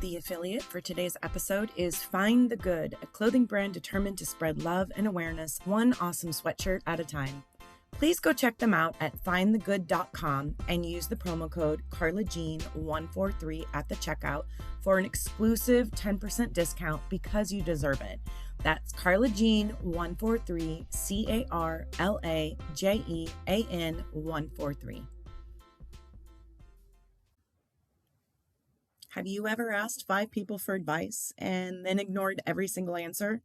The affiliate for today's episode is Find the Good, a clothing brand determined to spread love and awareness one awesome sweatshirt at a time. Please go check them out at findthegood.com and use the promo code CarlaJean143 at the checkout for an exclusive 10% discount because you deserve it. That's CarlaJean143, CarlaJean143. Have you ever asked 5 people for advice and then ignored every single answer?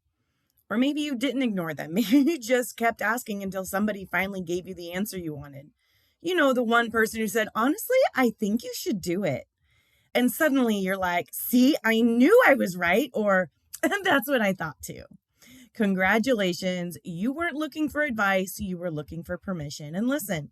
Or maybe you didn't ignore them. Maybe you just kept asking until somebody finally gave you the answer you wanted. You know, the one person who said, honestly, I think you should do it. And suddenly you're like, see, I knew I was right. Or that's what I thought too. Congratulations. You weren't looking for advice. You were looking for permission. And listen,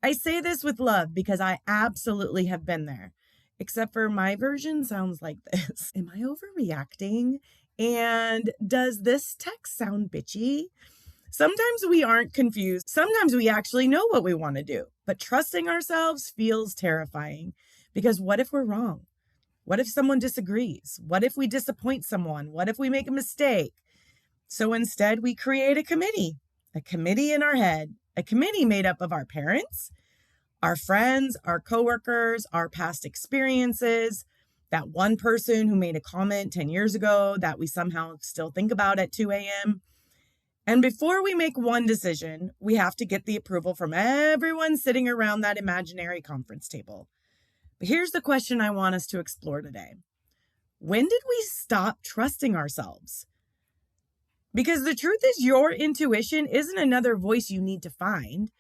I say this with love because I absolutely have been there. Except for my version sounds like this. Am I overreacting? And does this text sound bitchy? Sometimes we aren't confused. Sometimes we actually know what we want to do. But trusting ourselves feels terrifying. Because what if we're wrong? What if someone disagrees? What if we disappoint someone? What if we make a mistake? So instead, we create a committee in our head, a committee made up of our parents, our friends, our coworkers, our past experiences, that one person who made a comment 10 years ago that we somehow still think about at 2 a.m. And before we make one decision, we have to get the approval from everyone sitting around that imaginary conference table. But here's the question I want us to explore today. When did we stop trusting ourselves? Because the truth is, your intuition isn't another voice you need to find.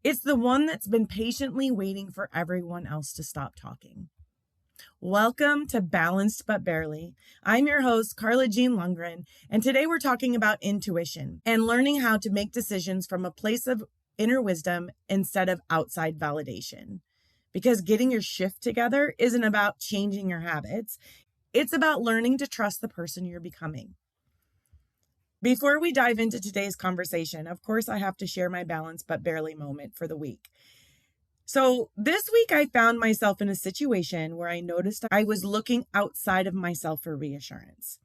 It's the one that's been patiently waiting for everyone else to stop talking. Welcome to Balanced But Barely. I'm your host, Carla Jean Lundgren, and today we're talking about intuition and learning how to make decisions from a place of inner wisdom instead of outside validation. Because getting your shift together isn't about changing your habits. It's about learning to trust the person you're becoming. Before we dive into today's conversation, of course, I have to share my Balance But Barely moment for the week. So this week, I found myself in a situation where I noticed I was looking outside of myself for reassurance.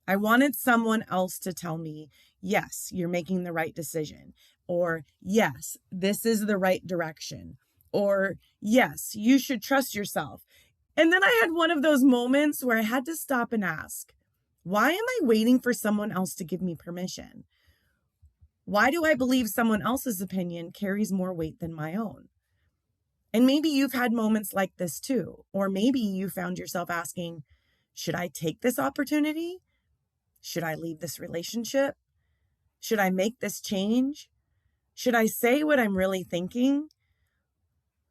I wanted someone else to tell me, yes, you're making the right decision, or yes, this is the right direction, or yes, you should trust yourself. And then I had one of those moments where I had to stop and ask, why am I waiting for someone else to give me permission? Why do I believe someone else's opinion carries more weight than my own? And maybe you've had moments like this too. Or maybe you found yourself asking, should I take this opportunity? Should I leave this relationship? Should I make this change? Should I say what I'm really thinking?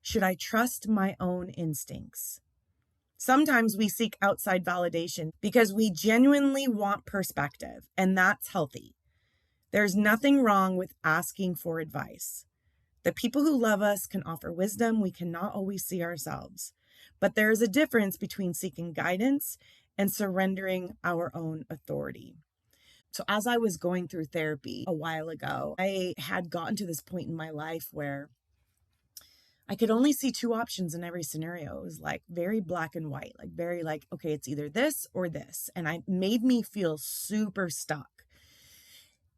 Should I trust my own instincts? Sometimes we seek outside validation because we genuinely want perspective, and that's healthy. There's nothing wrong with asking for advice. The people who love us can offer wisdom we cannot always see ourselves. But there is a difference between seeking guidance and surrendering our own authority. So as I was going through therapy a while ago, I had gotten to this point in my life where I could only see 2 options in every scenario. It was like very black and white, like very like, okay, it's either this or this. And it made me feel super stuck,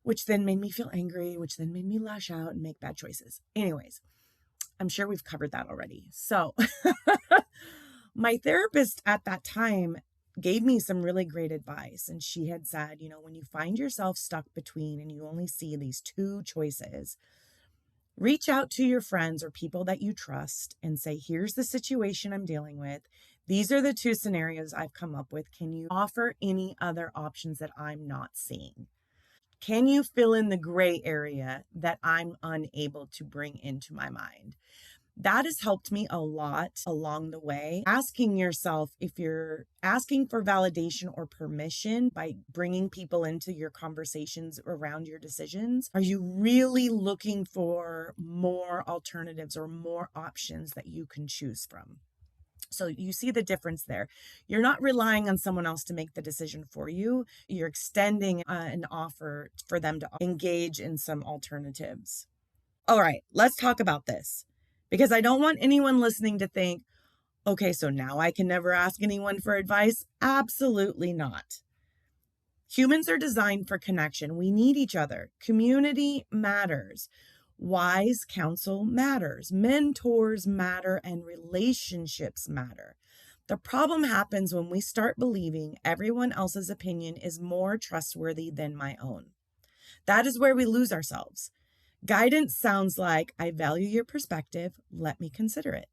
which then made me feel angry, which then made me lash out and make bad choices. Anyways, I'm sure we've covered that already. So my therapist at that time gave me some really great advice. And she had said, you know, when you find yourself stuck between and you only see these 2 choices, reach out to your friends or people that you trust and say, here's the situation I'm dealing with. These are the 2 scenarios I've come up with. Can you offer any other options that I'm not seeing? Can you fill in the gray area that I'm unable to bring into my mind? That has helped me a lot along the way. Asking yourself if you're asking for validation or permission by bringing people into your conversations around your decisions. Are you really looking for more alternatives or more options that you can choose from? So you see the difference there. You're not relying on someone else to make the decision for you. You're extending an offer for them to engage in some alternatives. All right, let's talk about this. Because I don't want anyone listening to think, Okay, so now I can never ask anyone for advice? Absolutely not. Humans are designed for connection. We need each other. Community matters. Wise counsel matters. Mentors matter, and relationships matter. The problem happens when we start believing everyone else's opinion is more trustworthy than my own. That is where we lose ourselves. Guidance sounds like, I value your perspective, let me consider it.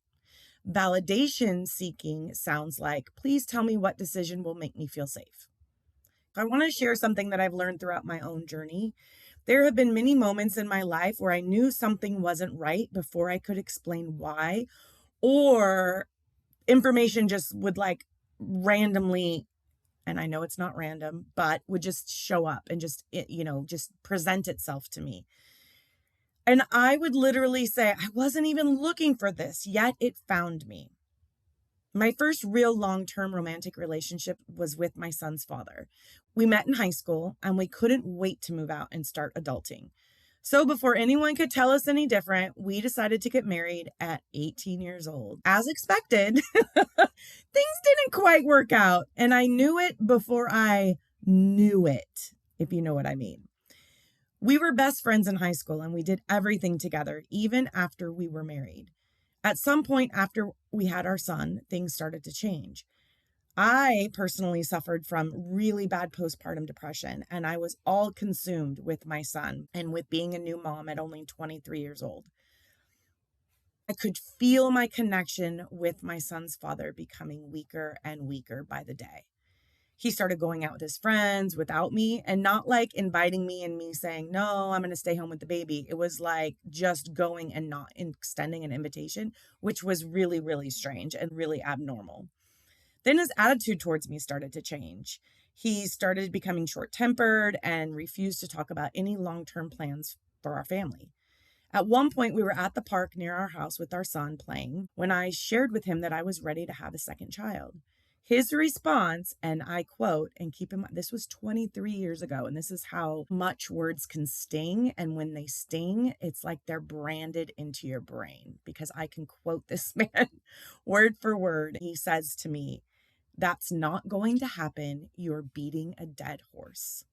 Validation seeking sounds like, please tell me what decision will make me feel safe. I want to share something that I've learned throughout my own journey. There have been many moments in my life where I knew something wasn't right before I could explain why, or information just would like randomly, and I know it's not random, but would just show up and just, just present itself to me. And I would literally say, I wasn't even looking for this, yet it found me. My first real long-term romantic relationship was with my son's father. We met in high school and we couldn't wait to move out and start adulting. So before anyone could tell us any different, we decided to get married at 18 years old. As expected, things didn't quite work out, and I knew it before I knew it, if you know what I mean. We were best friends in high school and we did everything together, even after we were married. At some point after we had our son, things started to change. I personally suffered from really bad postpartum depression, and I was all consumed with my son and with being a new mom at only 23 years old. I could feel my connection with my son's father becoming weaker and weaker by the day. He started going out with his friends without me, and not like inviting me and me saying, no, I'm going to stay home with the baby. It was like just going and not extending an invitation, which was really, really strange and really abnormal. Then his attitude towards me started to change. He started becoming short-tempered and refused to talk about any long-term plans for our family. At one point, we were at the park near our house with our son playing when I shared with him that I was ready to have a second child. His response, and I quote, and keep in mind, this was 23 years ago, and this is how much words can sting. And when they sting, it's like they're branded into your brain, because I can quote this man word for word. He says to me, that's not going to happen. You're beating a dead horse.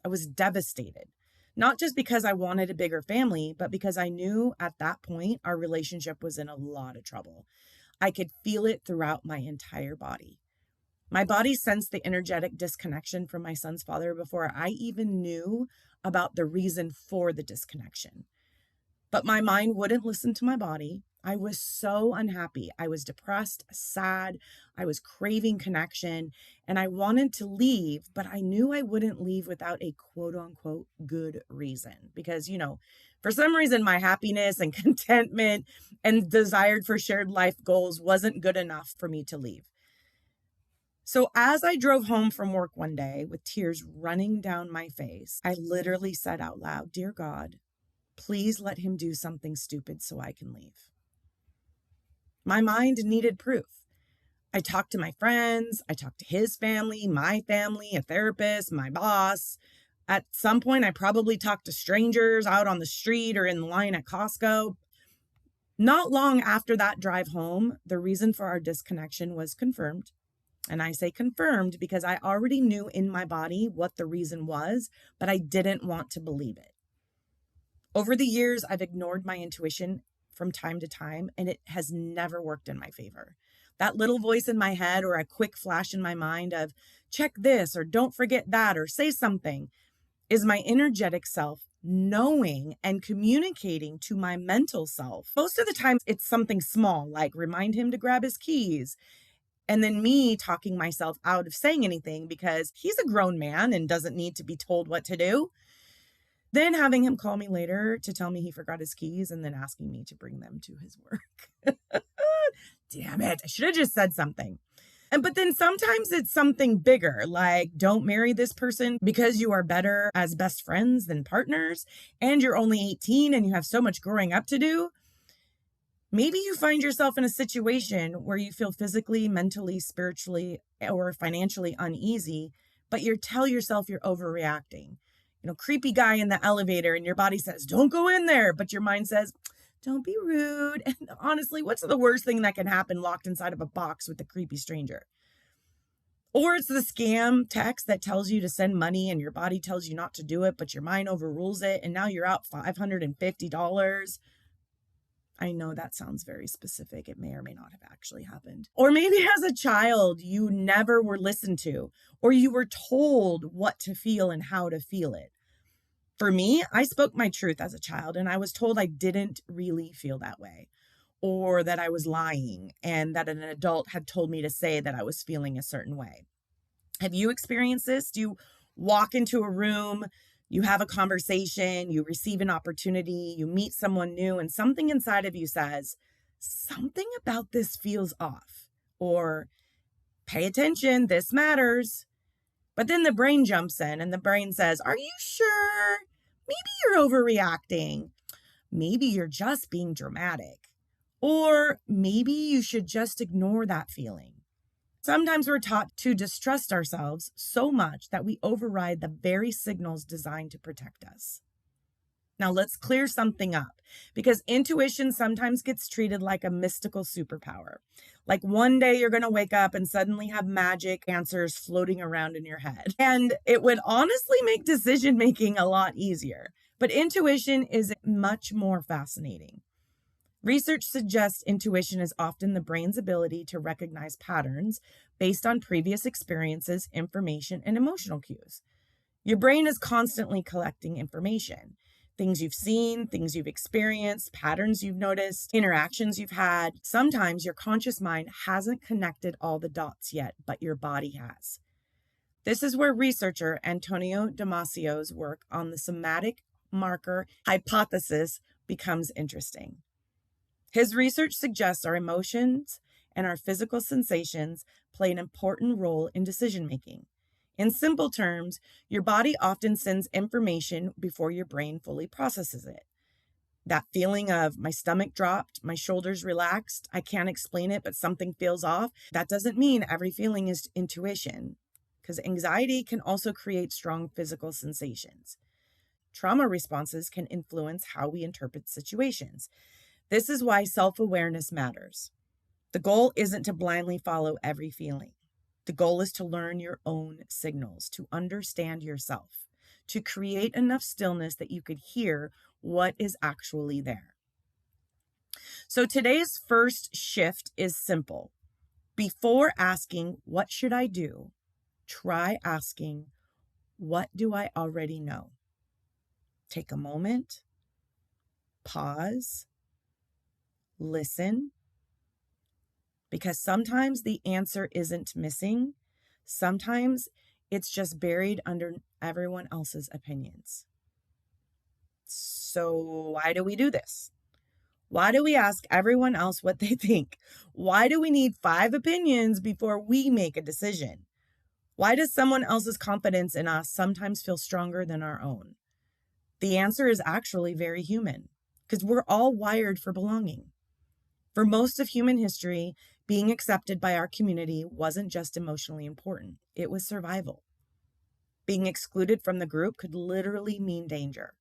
I was devastated, not just because I wanted a bigger family, but because I knew at that point our relationship was in a lot of trouble. I could feel it throughout my entire body. My body sensed the energetic disconnection from my son's father before I even knew about the reason for the disconnection. But my mind wouldn't listen to my body. I was so unhappy. I was depressed, sad. I was craving connection, and I wanted to leave, but I knew I wouldn't leave without a quote unquote good reason. Because, for some reason, my happiness and contentment and desire for shared life goals wasn't good enough for me to leave. So as I drove home from work one day with tears running down my face, I literally said out loud, "Dear God, please let him do something stupid so I can leave." My mind needed proof. I talked to my friends, I talked to his family, my family, a therapist, my boss. At some point, I probably talked to strangers out on the street or in line at Costco. Not long after that drive home, the reason for our disconnection was confirmed. And I say confirmed because I already knew in my body what the reason was, but I didn't want to believe it. Over the years, I've ignored my intuition from time to time, and it has never worked in my favor. That little voice in my head or a quick flash in my mind of check this or don't forget that or say something is my energetic self knowing and communicating to my mental self. Most of the time, it's something small, like remind him to grab his keys. And then me talking myself out of saying anything because he's a grown man and doesn't need to be told what to do. Then having him call me later to tell me he forgot his keys and then asking me to bring them to his work. Damn it. I should have just said something. But then sometimes it's something bigger, like don't marry this person because you are better as best friends than partners and you're only 18 and you have so much growing up to do. Maybe you find yourself in a situation where you feel physically, mentally, spiritually, or financially uneasy, but you tell yourself you're overreacting. Creepy guy in the elevator and your body says, don't go in there. But your mind says, Don't be rude. And honestly, what's the worst thing that can happen locked inside of a box with a creepy stranger? Or it's the scam text that tells you to send money and your body tells you not to do it, but your mind overrules it. And now you're out $550. I know that sounds very specific. It may or may not have actually happened. Or maybe as a child, you never were listened to, or you were told what to feel and how to feel it. For me, I spoke my truth as a child and I was told I didn't really feel that way, or that I was lying and that an adult had told me to say that I was feeling a certain way. Have you experienced this? Do you walk into a room, you have a conversation, you receive an opportunity, you meet someone new, and something inside of you says, something about this feels off, or pay attention, this matters. But then the brain jumps in and the brain says, are you sure? Maybe you're overreacting. Maybe you're just being dramatic. Or maybe you should just ignore that feeling. Sometimes we're taught to distrust ourselves so much that we override the very signals designed to protect us. Now let's clear something up, because intuition sometimes gets treated like a mystical superpower. Like one day you're going to wake up and suddenly have magic answers floating around in your head. And it would honestly make decision making a lot easier. But intuition is much more fascinating. Research suggests intuition is often the brain's ability to recognize patterns based on previous experiences, information, and emotional cues. Your brain is constantly collecting information. Things you've seen, things you've experienced, patterns you've noticed, interactions you've had. Sometimes your conscious mind hasn't connected all the dots yet, but your body has. This is where researcher Antonio Damasio's work on the somatic marker hypothesis becomes interesting. His research suggests our emotions and our physical sensations play an important role in decision making. In simple terms, your body often sends information before your brain fully processes it. That feeling of my stomach dropped, my shoulders relaxed, I can't explain it, but something feels off, that doesn't mean every feeling is intuition, because anxiety can also create strong physical sensations. Trauma responses can influence how we interpret situations. This is why self-awareness matters. The goal isn't to blindly follow every feeling. The goal is to learn your own signals, to understand yourself, to create enough stillness that you could hear what is actually there. So today's first shift is simple. Before asking, what should I do? Try asking, what do I already know? Take a moment, pause, listen, because sometimes the answer isn't missing. Sometimes it's just buried under everyone else's opinions. So why do we do this? Why do we ask everyone else what they think? Why do we need 5 opinions before we make a decision? Why does someone else's confidence in us sometimes feel stronger than our own? The answer is actually very human, because we're all wired for belonging. For most of human history, being accepted by our community wasn't just emotionally important, it was survival. Being excluded from the group could literally mean danger.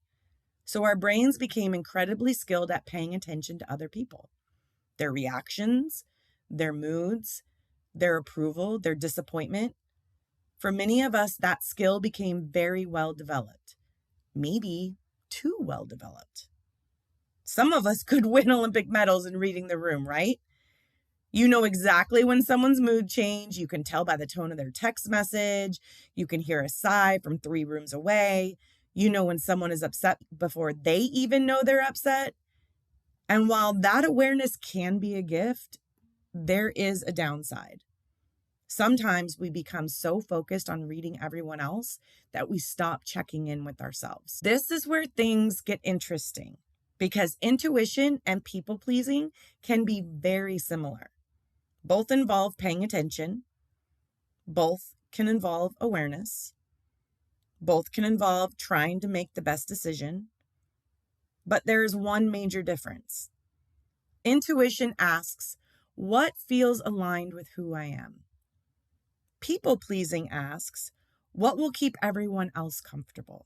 So our brains became incredibly skilled at paying attention to other people, their reactions, their moods, their approval, their disappointment. For many of us, that skill became very well developed, maybe too well developed. Some of us could win Olympic medals in reading the room, right? You know exactly when someone's mood changed. You can tell by the tone of their text message. You can hear a sigh from 3 rooms away. You know when someone is upset before they even know they're upset. And while that awareness can be a gift, there is a downside. Sometimes we become so focused on reading everyone else that we stop checking in with ourselves. This is where things get interesting, because intuition and people pleasing can be very similar. Both involve paying attention. Both can involve awareness. Both can involve trying to make the best decision. But there is one major difference. Intuition asks, what feels aligned with who I am? People pleasing asks, what will keep everyone else comfortable?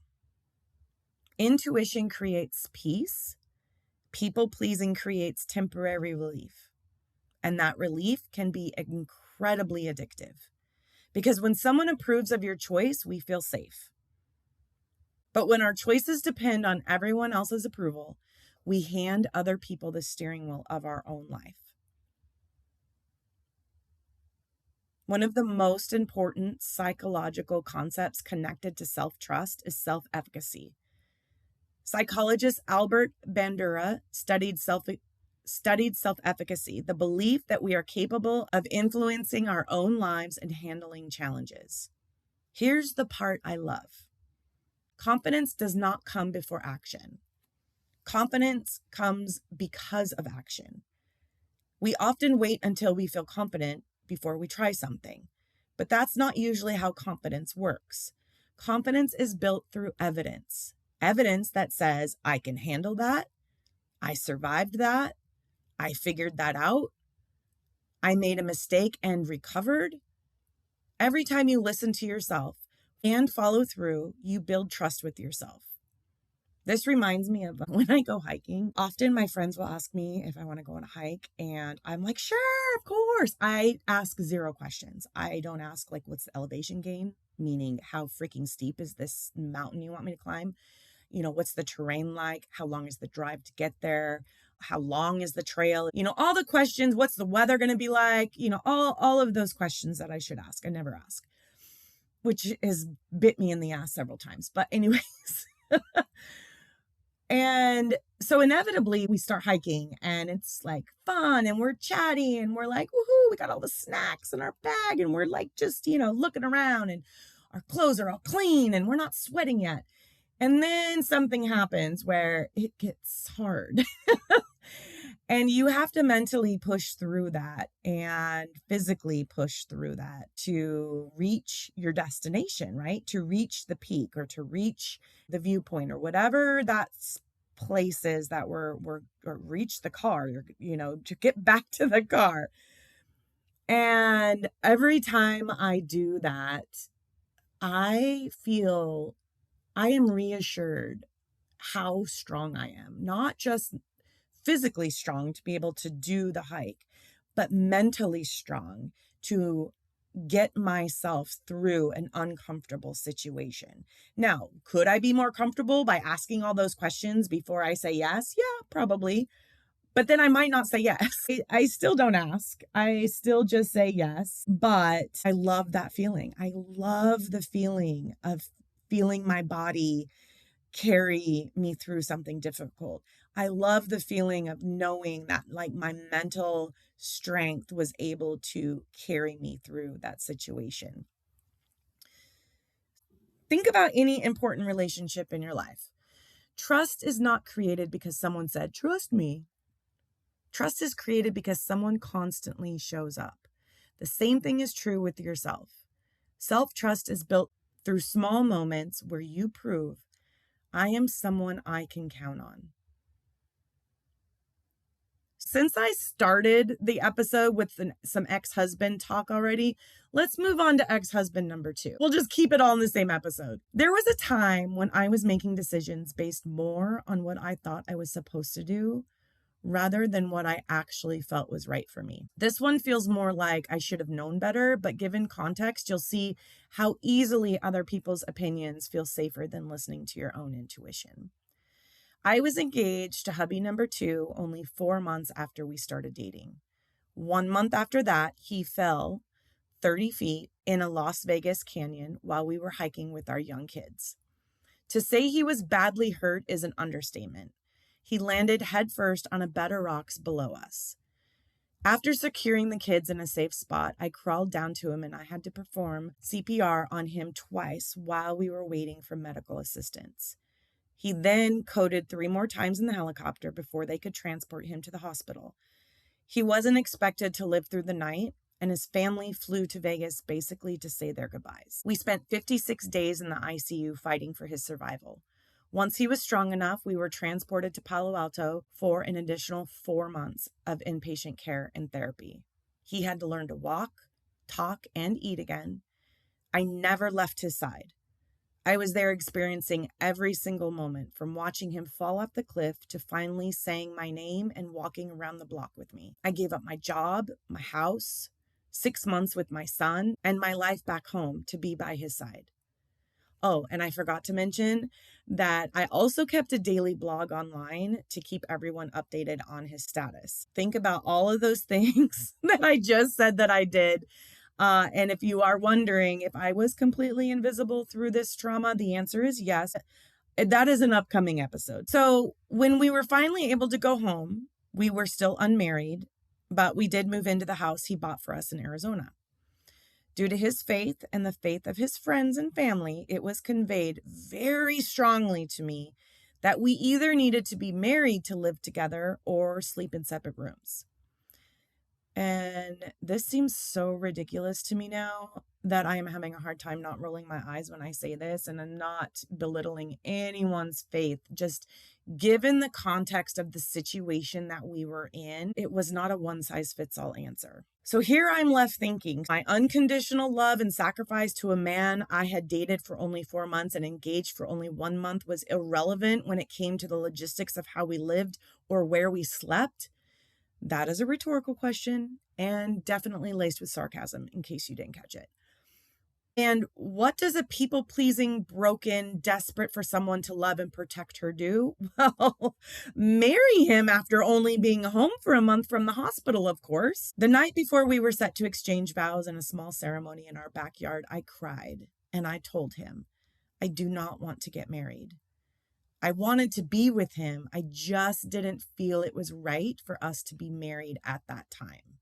Intuition creates peace. People pleasing creates temporary relief, and that relief can be incredibly addictive. Because when someone approves of your choice, we feel safe. But when our choices depend on everyone else's approval, we hand other people the steering wheel of our own life. One of the most important psychological concepts connected to self-trust is self-efficacy. Psychologist Albert Bandura studied self-efficacy, the belief that we are capable of influencing our own lives and handling challenges. Here's the part I love. Confidence does not come before action. Confidence comes because of action. We often wait until we feel confident before we try something, but that's not usually how confidence works. Confidence is built through evidence. Evidence that says, I can handle that, I survived that, I figured that out, I made a mistake and recovered. Every time you listen to yourself and follow through, you build trust with yourself. This reminds me of when I go hiking. Often my friends will ask me if I want to go on a hike, and I'm like, sure, of course. I ask 0 questions. I don't ask, like, what's the elevation gain? Meaning, how freaking steep is this mountain you want me to climb? What's the terrain like? How long is the drive to get there? How long is the trail? All the questions. What's the weather going to be like? All of those questions that I should ask. I never ask, which has bit me in the ass several times. But anyways, and so inevitably we start hiking and it's like fun and we're chatty and we're like, woohoo, we got all the snacks in our bag and we're like just, looking around and our clothes are all clean and we're not sweating yet. And then something happens where it gets hard and you have to mentally push through that and physically push through that to reach your destination, right? To reach the peak or to reach the viewpoint or whatever that place is that or reach the car, to get back to the car. And every time I do that, I am reassured how strong I am, not just physically strong to be able to do the hike, but mentally strong to get myself through an uncomfortable situation. Now, could I be more comfortable by asking all those questions before I say yes? Yeah, probably. But then I might not say yes. I still don't ask. I still just say yes. But I love that feeling. I love the feeling of feeling my body carry me through something difficult. I love the feeling of knowing that like my mental strength was able to carry me through that situation. Think about any important relationship in your life. Trust is not created because someone said, trust me. Trust is created because someone constantly shows up. The same thing is true with yourself. Self-trust is built through small moments where you prove I am someone I can count on. Since I started the episode with some ex-husband talk already, let's move on to ex-husband number 2. We'll just keep it all in the same episode. There was a time when I was making decisions based more on what I thought I was supposed to do rather than what I actually felt was right for me. This one feels more like I should have known better, but given context, you'll see how easily other people's opinions feel safer than listening to your own intuition. I was engaged to hubby number 2 only 4 months after we started dating. 1 month after that, he fell 30 feet in a Las Vegas canyon while we were hiking with our young kids. To say he was badly hurt is an understatement. He landed headfirst on a bed of rocks below us. After securing the kids in a safe spot, I crawled down to him and I had to perform CPR on him twice while we were waiting for medical assistance. He then coded 3 more times in the helicopter before they could transport him to the hospital. He wasn't expected to live through the night, and his family flew to Vegas basically to say their goodbyes. We spent 56 days in the ICU fighting for his survival. Once he was strong enough, we were transported to Palo Alto for an additional 4 months of inpatient care and therapy. He had to learn to walk, talk, and eat again. I never left his side. I was there experiencing every single moment, from watching him fall off the cliff to finally saying my name and walking around the block with me. I gave up my job, my house, 6 months with my son, and my life back home to be by his side. Oh, and I forgot to mention that I also kept a daily blog online to keep everyone updated on his status. Think about all of those things that I just said that I did. And if you are wondering if I was completely invisible through this trauma, the answer is yes. That is an upcoming episode. So when we were finally able to go home, we were still unmarried, but we did move into the house he bought for us in Arizona. Due to his faith and the faith of his friends and family, it was conveyed very strongly to me that we either needed to be married to live together or sleep in separate rooms. And this seems so ridiculous to me now that I am having a hard time not rolling my eyes when I say this, and I'm not belittling anyone's faith. Just given the context of the situation that we were in, it was not a one-size-fits-all answer. So here I'm left thinking, my unconditional love and sacrifice to a man I had dated for only 4 months and engaged for only 1 month was irrelevant when it came to the logistics of how we lived or where we slept. That is a rhetorical question and definitely laced with sarcasm, in case you didn't catch it. And what does a people-pleasing, broken, desperate for someone to love and protect her do? Well, marry him after only being home for a month from the hospital, of course. The night before we were set to exchange vows in a small ceremony in our backyard, I cried and I told him, I do not want to get married. I wanted to be with him. I just didn't feel it was right for us to be married at that time.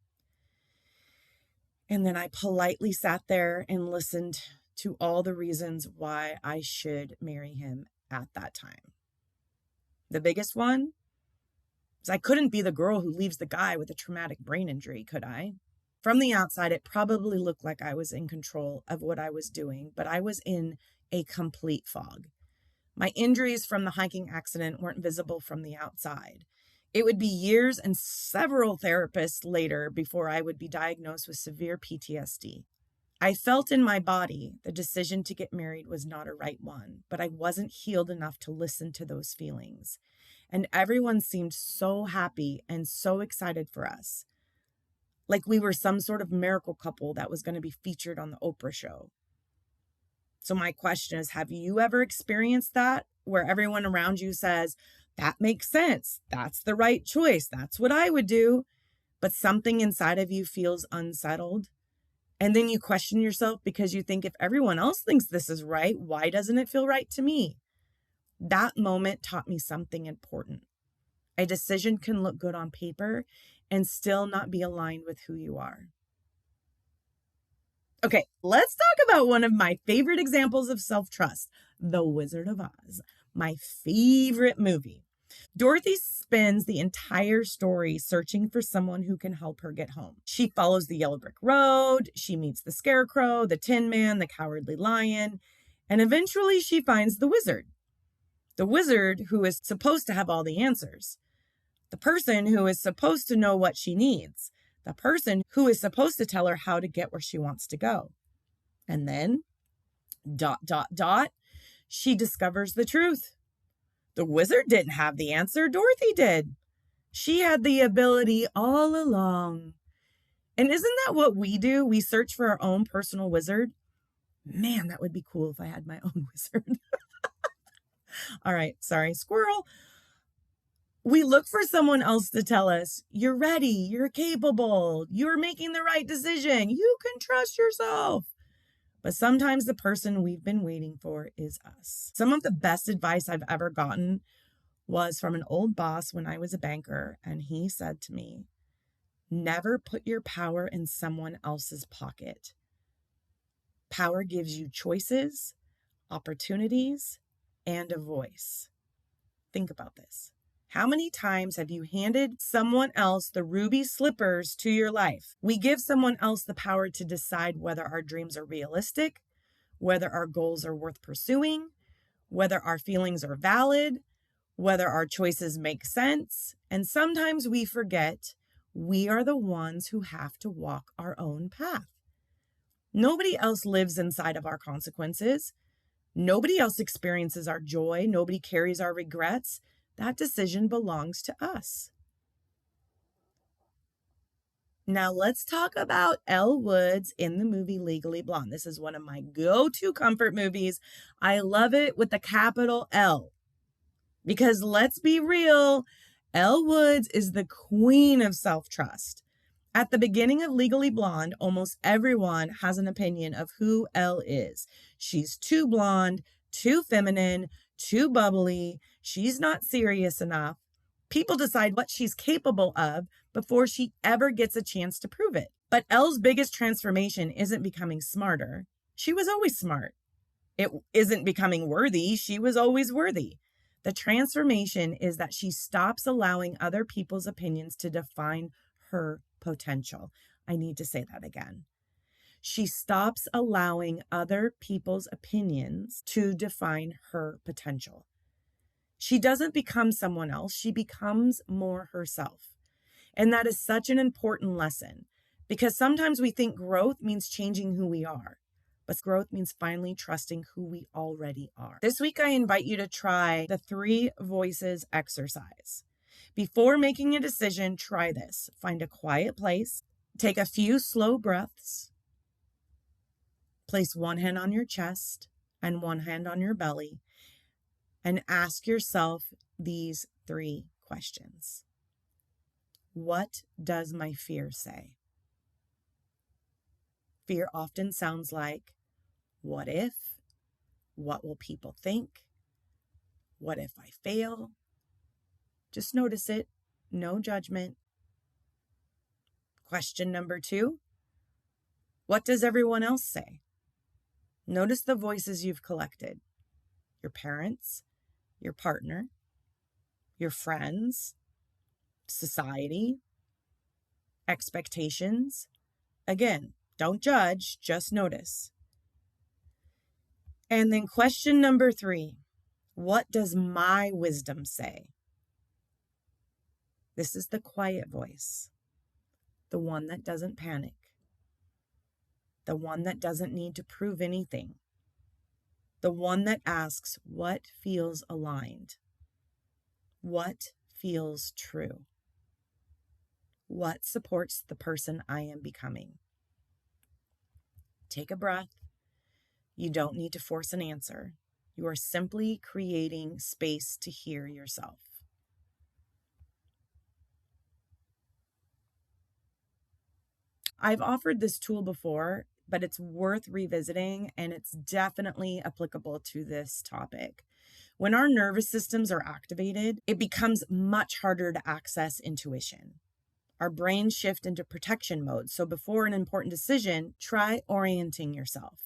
And then I politely sat there and listened to all the reasons why I should marry him at that time. The biggest one is I couldn't be the girl who leaves the guy with a traumatic brain injury, could I? From the outside, it probably looked like I was in control of what I was doing, but I was in a complete fog. My injuries from the hiking accident weren't visible from the outside. It would be years and several therapists later before I would be diagnosed with severe PTSD. I felt in my body the decision to get married was not a right one, but I wasn't healed enough to listen to those feelings. And everyone seemed so happy and so excited for us, like we were some sort of miracle couple that was going to be featured on the Oprah show. So my question is, have you ever experienced that where everyone around you says, that makes sense, that's the right choice, that's what I would do, but something inside of you feels unsettled? And then you question yourself because you think, if everyone else thinks this is right, why doesn't it feel right to me? That moment taught me something important. A decision can look good on paper and still not be aligned with who you are. Okay, let's talk about one of my favorite examples of self-trust, The Wizard of Oz, my favorite movie. Dorothy spends the entire story searching for someone who can help her get home. She follows the yellow brick road, she meets the Scarecrow, the Tin Man, the Cowardly Lion, and eventually she finds the wizard. The wizard who is supposed to have all the answers. The person who is supposed to know what she needs. The person who is supposed to tell her how to get where she wants to go. And then, ... she discovers the truth. The wizard didn't have the answer, Dorothy did. She had the ability all along. And isn't that what we do? We search for our own personal wizard. Man, that would be cool if I had my own wizard. All right, sorry, squirrel. We look for someone else to tell us, you're ready, you're capable, you're making the right decision, you can trust yourself. But sometimes the person we've been waiting for is us. Some of the best advice I've ever gotten was from an old boss when I was a banker, and he said to me, never put your power in someone else's pocket. Power gives you choices, opportunities, and a voice. Think about this. How many times have you handed someone else the ruby slippers to your life? We give someone else the power to decide whether our dreams are realistic, whether our goals are worth pursuing, whether our feelings are valid, whether our choices make sense. And sometimes we forget we are the ones who have to walk our own path. Nobody else lives inside of our consequences. Nobody else experiences our joy. Nobody carries our regrets. That decision belongs to us. Now let's talk about Elle Woods in the movie Legally Blonde. This is one of my go-to comfort movies. I love it with the capital L because let's be real, Elle Woods is the queen of self-trust. At the beginning of Legally Blonde, almost everyone has an opinion of who Elle is. She's too blonde, too feminine, too bubbly. She's not serious enough. People decide what she's capable of before she ever gets a chance to prove it. But Elle's biggest transformation isn't becoming smarter. She was always smart. It isn't becoming worthy. She was always worthy. The transformation is that she stops allowing other people's opinions to define her potential. I need to say that again. She stops allowing other people's opinions to define her potential. She doesn't become someone else. She becomes more herself. And that is such an important lesson because sometimes we think growth means changing who we are, but growth means finally trusting who we already are. This week, I invite you to try the 3 voices exercise. Before making a decision, try this. Find a quiet place, take a few slow breaths, place one hand on your chest and one hand on your belly, and ask yourself these 3 questions. What does my fear say? Fear often sounds like, what if? What will people think? What if I fail? Just notice it. No judgment. Question number 2. What does everyone else say? Notice the voices you've collected. Your parents, your partner, your friends, society, expectations. Again, don't judge, just notice. And then question number 3, what does my wisdom say? This is the quiet voice, the one that doesn't panic, the one that doesn't need to prove anything, the one that asks what feels aligned, what feels true, what supports the person I am becoming. Take a breath. You don't need to force an answer. You are simply creating space to hear yourself. I've offered this tool before, but it's worth revisiting, and it's definitely applicable to this topic. When our nervous systems are activated, it becomes much harder to access intuition. Our brains shift into protection mode. So before an important decision, try orienting yourself.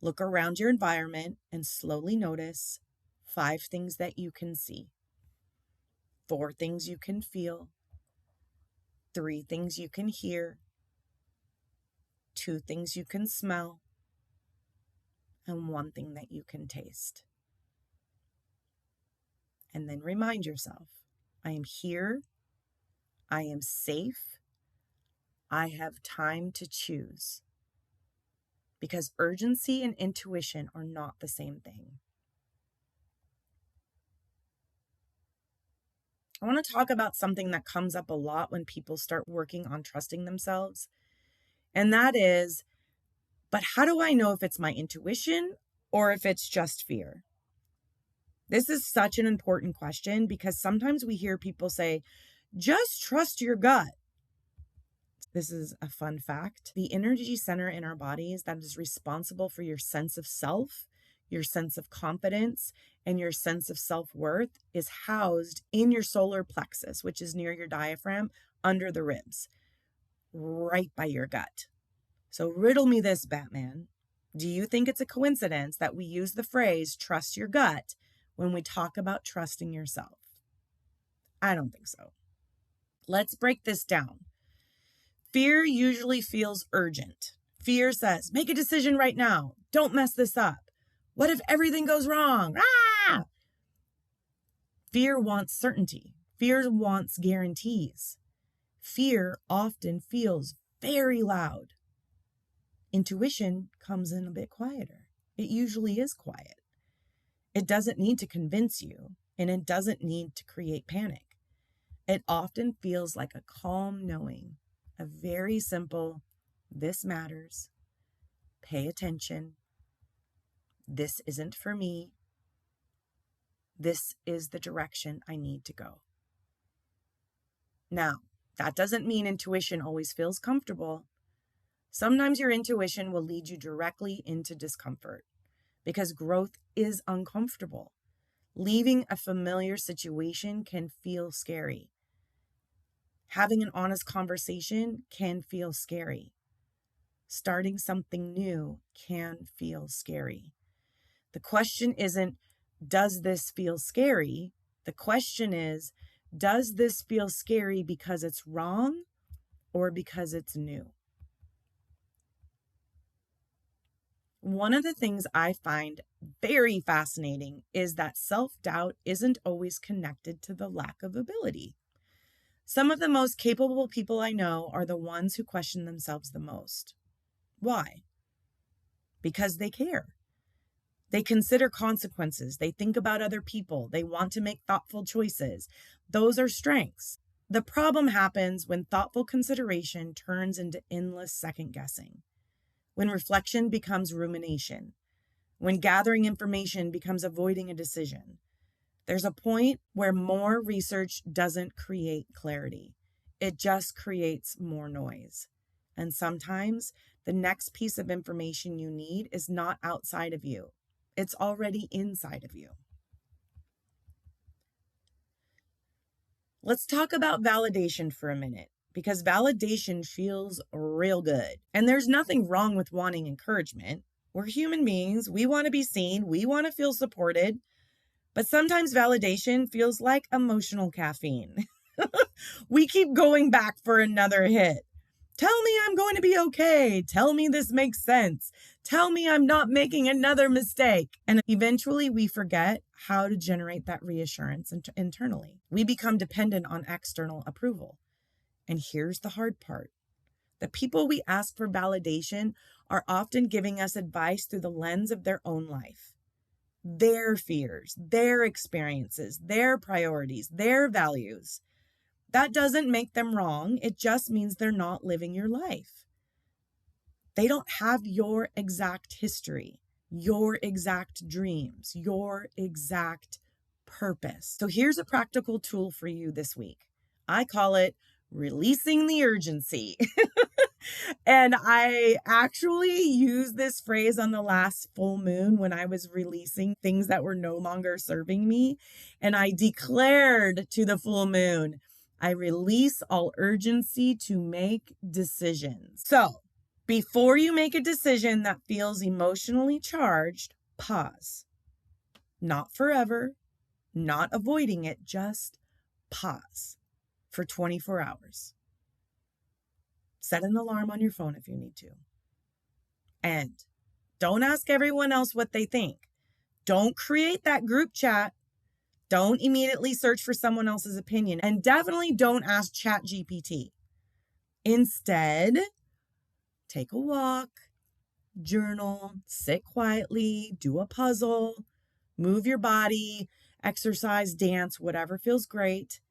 Look around your environment and slowly notice 5 things that you can see, 4 things you can feel, 3 things you can hear, 2 things you can smell, and 1 thing that you can taste. And then remind yourself, I am here, I am safe, I have time to choose. Because urgency and intuition are not the same thing. I want to talk about something that comes up a lot when people start working on trusting themselves. And that is, but how do I know if it's my intuition or if it's just fear? This is such an important question because sometimes we hear people say, just trust your gut. This is a fun fact. The energy center in our bodies that is responsible for your sense of self, your sense of confidence, and your sense of self-worth is housed in your solar plexus, which is near your diaphragm, under the ribs, right by your gut. So riddle me this, Batman. Do you think it's a coincidence that we use the phrase trust your gut when we talk about trusting yourself? I don't think so. Let's break this down. Fear usually feels urgent. Fear says, make a decision right now. Don't mess this up. What if everything goes wrong? Ah! Fear wants certainty. Fear wants guarantees. Fear often feels very loud. Intuition comes in a bit quieter. It usually is quiet. It doesn't need to convince you, and it doesn't need to create panic. It often feels like a calm knowing, a very simple, this matters, pay attention, this isn't for me, this is the direction I need to go. Now, that doesn't mean intuition always feels comfortable. Sometimes your intuition will lead you directly into discomfort because growth is uncomfortable. Leaving a familiar situation can feel scary. Having an honest conversation can feel scary. Starting something new can feel scary. The question isn't, does this feel scary? The question is, does this feel scary because it's wrong or because it's new? One of the things I find very fascinating is that self-doubt isn't always connected to the lack of ability. Some of the most capable people I know are the ones who question themselves the most. Why? Because they care. They consider consequences. They think about other people. They want to make thoughtful choices. Those are strengths. The problem happens when thoughtful consideration turns into endless second guessing, when reflection becomes rumination, when gathering information becomes avoiding a decision. There's a point where more research doesn't create clarity. It just creates more noise. And sometimes the next piece of information you need is not outside of you. It's already inside of you. Let's talk about validation for a minute, because validation feels real good. And there's nothing wrong with wanting encouragement. We're human beings. We want to be seen. We want to feel supported. But sometimes validation feels like emotional caffeine. We keep going back for another hit. Tell me I'm going to be okay. Tell me this makes sense. Tell me I'm not making another mistake. And eventually we forget how to generate that reassurance internally. We become dependent on external approval. And here's the hard part. The people we ask for validation are often giving us advice through the lens of their own life. Their fears, their experiences, their priorities, their values. That doesn't make them wrong. It just means they're not living your life. They don't have your exact history, your exact dreams, your exact purpose. So here's a practical tool for you this week. I call it releasing the urgency. And I actually used this phrase on the last full moon when I was releasing things that were no longer serving me. And I declared to the full moon, I release all urgency to make decisions. So before you make a decision that feels emotionally charged, pause. Not forever, not avoiding it, just pause for 24 hours. Set an alarm on your phone if you need to. And don't ask everyone else what they think. Don't create that group chat. Don't immediately search for someone else's opinion. And definitely don't ask ChatGPT. Instead, take a walk, journal, sit quietly, do a puzzle, move your body, exercise, dance, whatever feels great.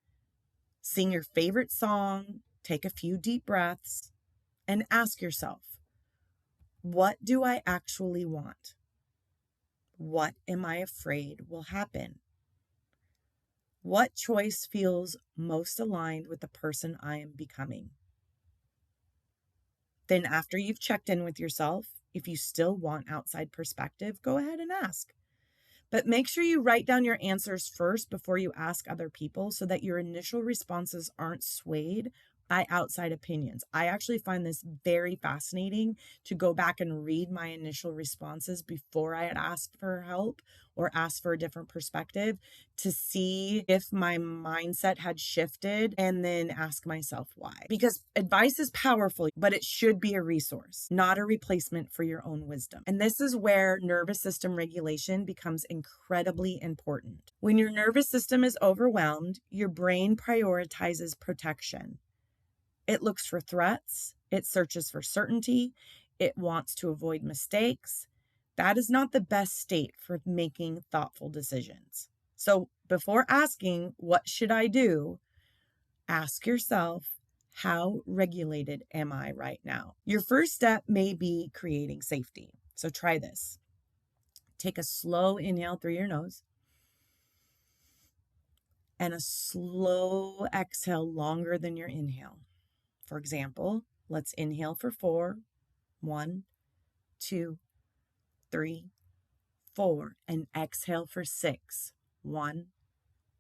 Sing your favorite song, take a few deep breaths, and ask yourself, what do I actually want? What am I afraid will happen? What choice feels most aligned with the person I am becoming? Then after you've checked in with yourself, if you still want outside perspective, go ahead and ask. But make sure you write down your answers first before you ask other people so that your initial responses aren't swayed by outside opinions. I actually find this very fascinating to go back and read my initial responses before I had asked for help or asked for a different perspective to see if my mindset had shifted and then ask myself why. Because advice is powerful, but it should be a resource, not a replacement for your own wisdom. And this is where nervous system regulation becomes incredibly important. When your nervous system is overwhelmed, your brain prioritizes protection. It looks for threats. It searches for certainty. It wants to avoid mistakes. That is not the best state for making thoughtful decisions. So before asking, what should I do? Ask yourself, how regulated am I right now? Your first step may be creating safety. So try this. Take a slow inhale through your nose and a slow exhale longer than your inhale. For example, let's inhale for 4. 1, 2, 3, 4. And exhale for 6. 1,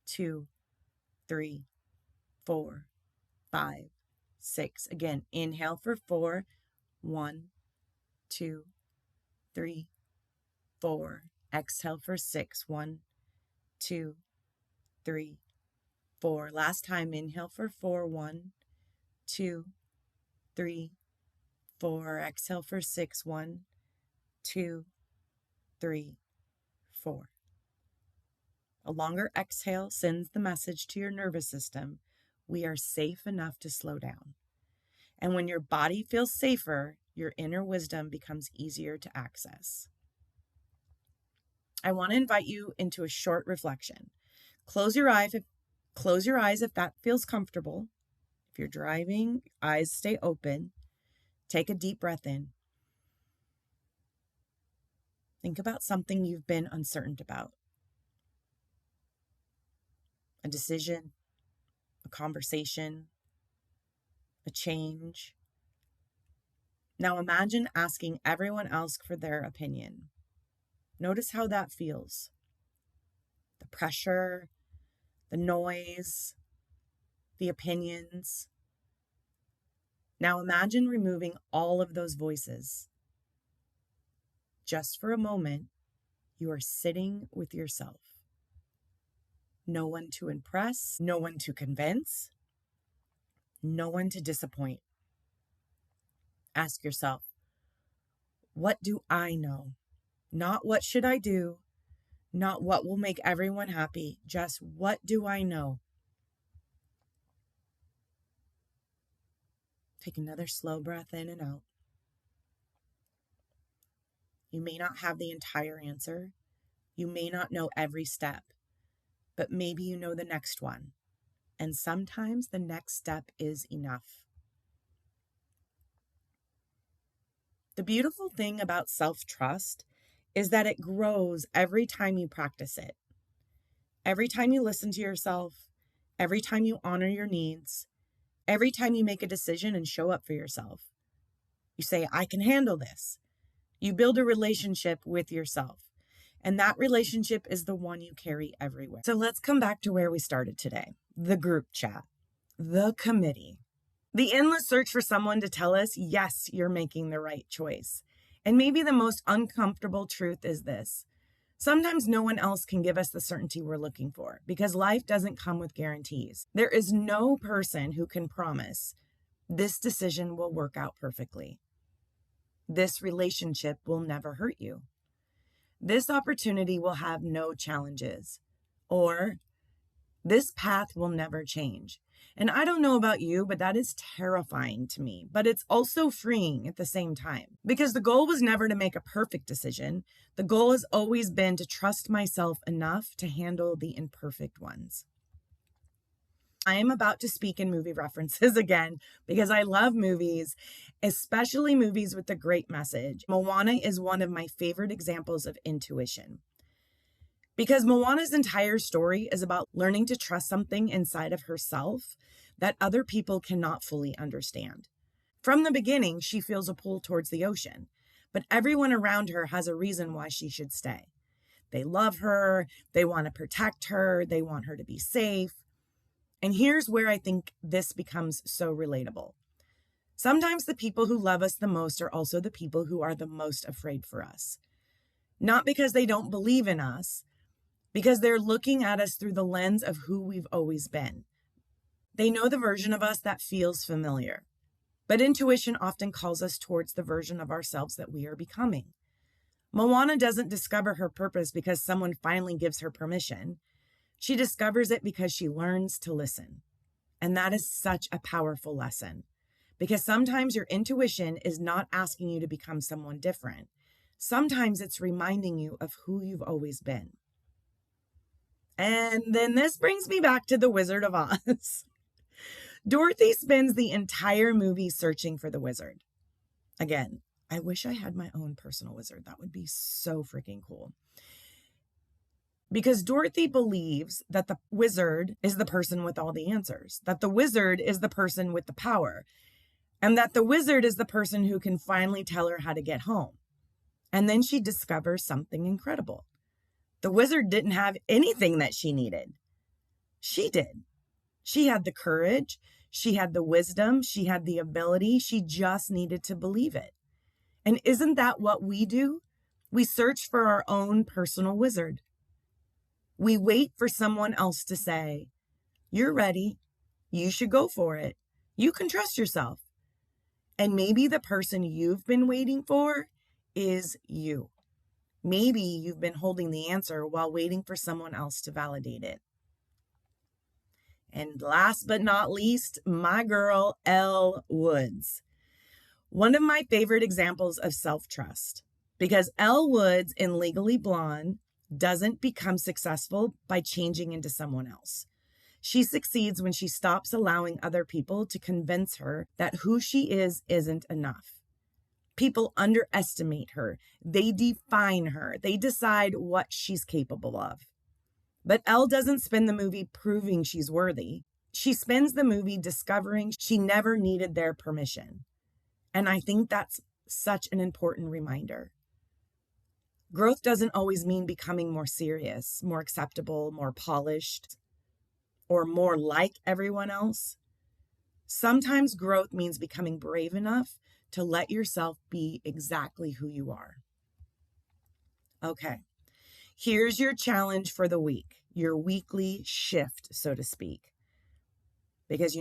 2, 3, 4, 5, 6. Again, inhale for 4. 1, 2, 3, 4. Exhale for 6. 1, 2, 3, 4. Last time, inhale for 4. 1, 2, 3, 4. Exhale for 6. 1, 2, 3, 4. A longer exhale sends the message to your nervous system, we are safe enough to slow down. And when your body feels safer, your inner wisdom becomes easier to access. I want to invite you into a short reflection. Close your eyes if that feels comfortable. If you're driving, eyes stay open. Take a deep breath in. Think about something you've been uncertain about. A decision, a conversation, a change. Now imagine asking everyone else for their opinion. Notice how that feels. The pressure, the noise, the opinions. Now imagine removing all of those voices. Just for a moment, you are sitting with yourself. No one to impress, no one to convince, no one to disappoint. Ask yourself, what do I know? Not what should I do, not what will make everyone happy, just what do I know? Take another slow breath in and out. You may not have the entire answer. You may not know every step, but maybe you know the next one. And sometimes the next step is enough. The beautiful thing about self-trust is that it grows every time you practice it. Every time you listen to yourself, every time you honor your needs, every time you make a decision and show up for yourself. You say, I can handle this. You build a relationship with yourself. And that relationship is the one you carry everywhere. So let's come back to where we started today. The group chat, the committee, the endless search for someone to tell us, yes, you're making the right choice. And maybe the most uncomfortable truth is this. Sometimes no one else can give us the certainty we're looking for because life doesn't come with guarantees. There is no person who can promise this decision will work out perfectly. This relationship will never hurt you. This opportunity will have no challenges. Or this path will never change. And I don't know about you, but that is terrifying to me. But it's also freeing at the same time. Because the goal was never to make a perfect decision. The goal has always been to trust myself enough to handle the imperfect ones. I am about to speak in movie references again because I love movies, especially movies with a great message. Moana is one of my favorite examples of intuition. Because Moana's entire story is about learning to trust something inside of herself that other people cannot fully understand. From the beginning, she feels a pull towards the ocean, but everyone around her has a reason why she should stay. They love her, they want to protect her, they want her to be safe. And here's where I think this becomes so relatable. Sometimes the people who love us the most are also the people who are the most afraid for us. Not because they don't believe in us, because they're looking at us through the lens of who we've always been. They know the version of us that feels familiar. But intuition often calls us towards the version of ourselves that we are becoming. Moana doesn't discover her purpose because someone finally gives her permission. She discovers it because she learns to listen. And that is such a powerful lesson. Because sometimes your intuition is not asking you to become someone different. Sometimes it's reminding you of who you've always been. And then this brings me back to the Wizard of Oz. Dorothy spends the entire movie searching for the wizard. Again, I wish I had my own personal wizard. That would be so freaking cool. Because Dorothy believes that the wizard is the person with all the answers, that the wizard is the person with the power, and that the wizard is the person who can finally tell her how to get home. And then she discovers something incredible. The wizard didn't have anything that she needed. She did. She had the courage, she had the wisdom, she had the ability, she just needed to believe it. And isn't that what we do? We search for our own personal wizard. We wait for someone else to say, "You're ready. You should go for it. You can trust yourself." And maybe the person you've been waiting for is you. Maybe you've been holding the answer while waiting for someone else to validate it. And last but not least, my girl, Elle Woods. One of my favorite examples of self-trust, because Elle Woods in Legally Blonde doesn't become successful by changing into someone else. She succeeds when she stops allowing other people to convince her that who she is isn't enough. People underestimate her. They define her. They decide what she's capable of. But Elle doesn't spend the movie proving she's worthy. She spends the movie discovering she never needed their permission. And I think that's such an important reminder. Growth doesn't always mean becoming more serious, more acceptable, more polished, or more like everyone else. Sometimes growth means becoming brave enough to let yourself be exactly who you are. Okay, here's your challenge for the week, your weekly shift, so to speak. Because,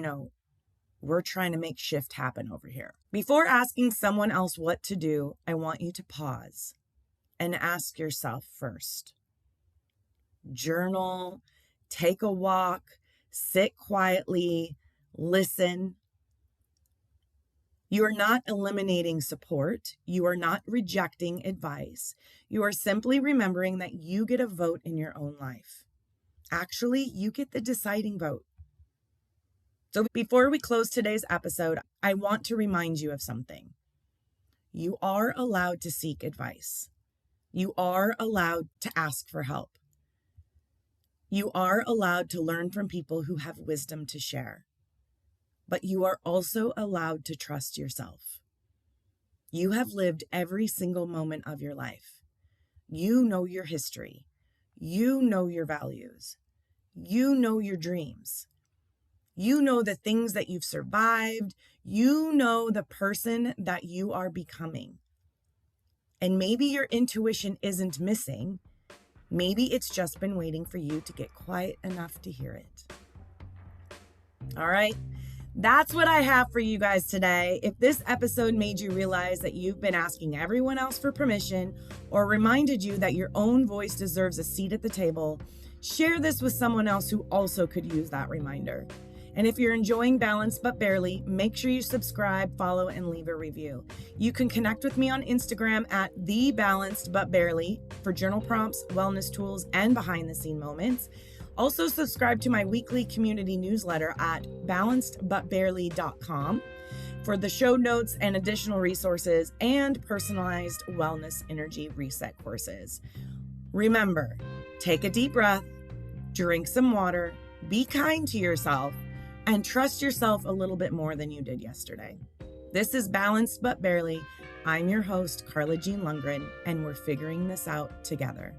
we're trying to make shift happen over here. Before asking someone else what to do, I want you to pause and ask yourself first. Journal, take a walk, sit quietly, listen. You are not eliminating support. You are not rejecting advice. You are simply remembering that you get a vote in your own life. Actually, you get the deciding vote. So before we close today's episode, I want to remind you of something. You are allowed to seek advice. You are allowed to ask for help. You are allowed to learn from people who have wisdom to share. But you are also allowed to trust yourself. You have lived every single moment of your life. You know your history. You know your values. You know your dreams. You know the things that you've survived. You know the person that you are becoming. And maybe your intuition isn't missing. Maybe it's just been waiting for you to get quiet enough to hear it. All right, that's what I have for you guys today. If this episode made you realize that you've been asking everyone else for permission or reminded you that your own voice deserves a seat at the table, share this with someone else who also could use that reminder. And if you're enjoying Balanced But Barely, make sure you subscribe, follow, and leave a review. You can connect with me on Instagram at @TheBalancedButBarely for journal prompts, wellness tools, and behind-the-scene moments. Also, subscribe to my weekly community newsletter at balancedbutbarely.com for the show notes and additional resources and personalized wellness energy reset courses. Remember, take a deep breath, drink some water, be kind to yourself, and trust yourself a little bit more than you did yesterday. This is Balanced But Barely. I'm your host, Carla Jean Lundgren, and we're figuring this out together.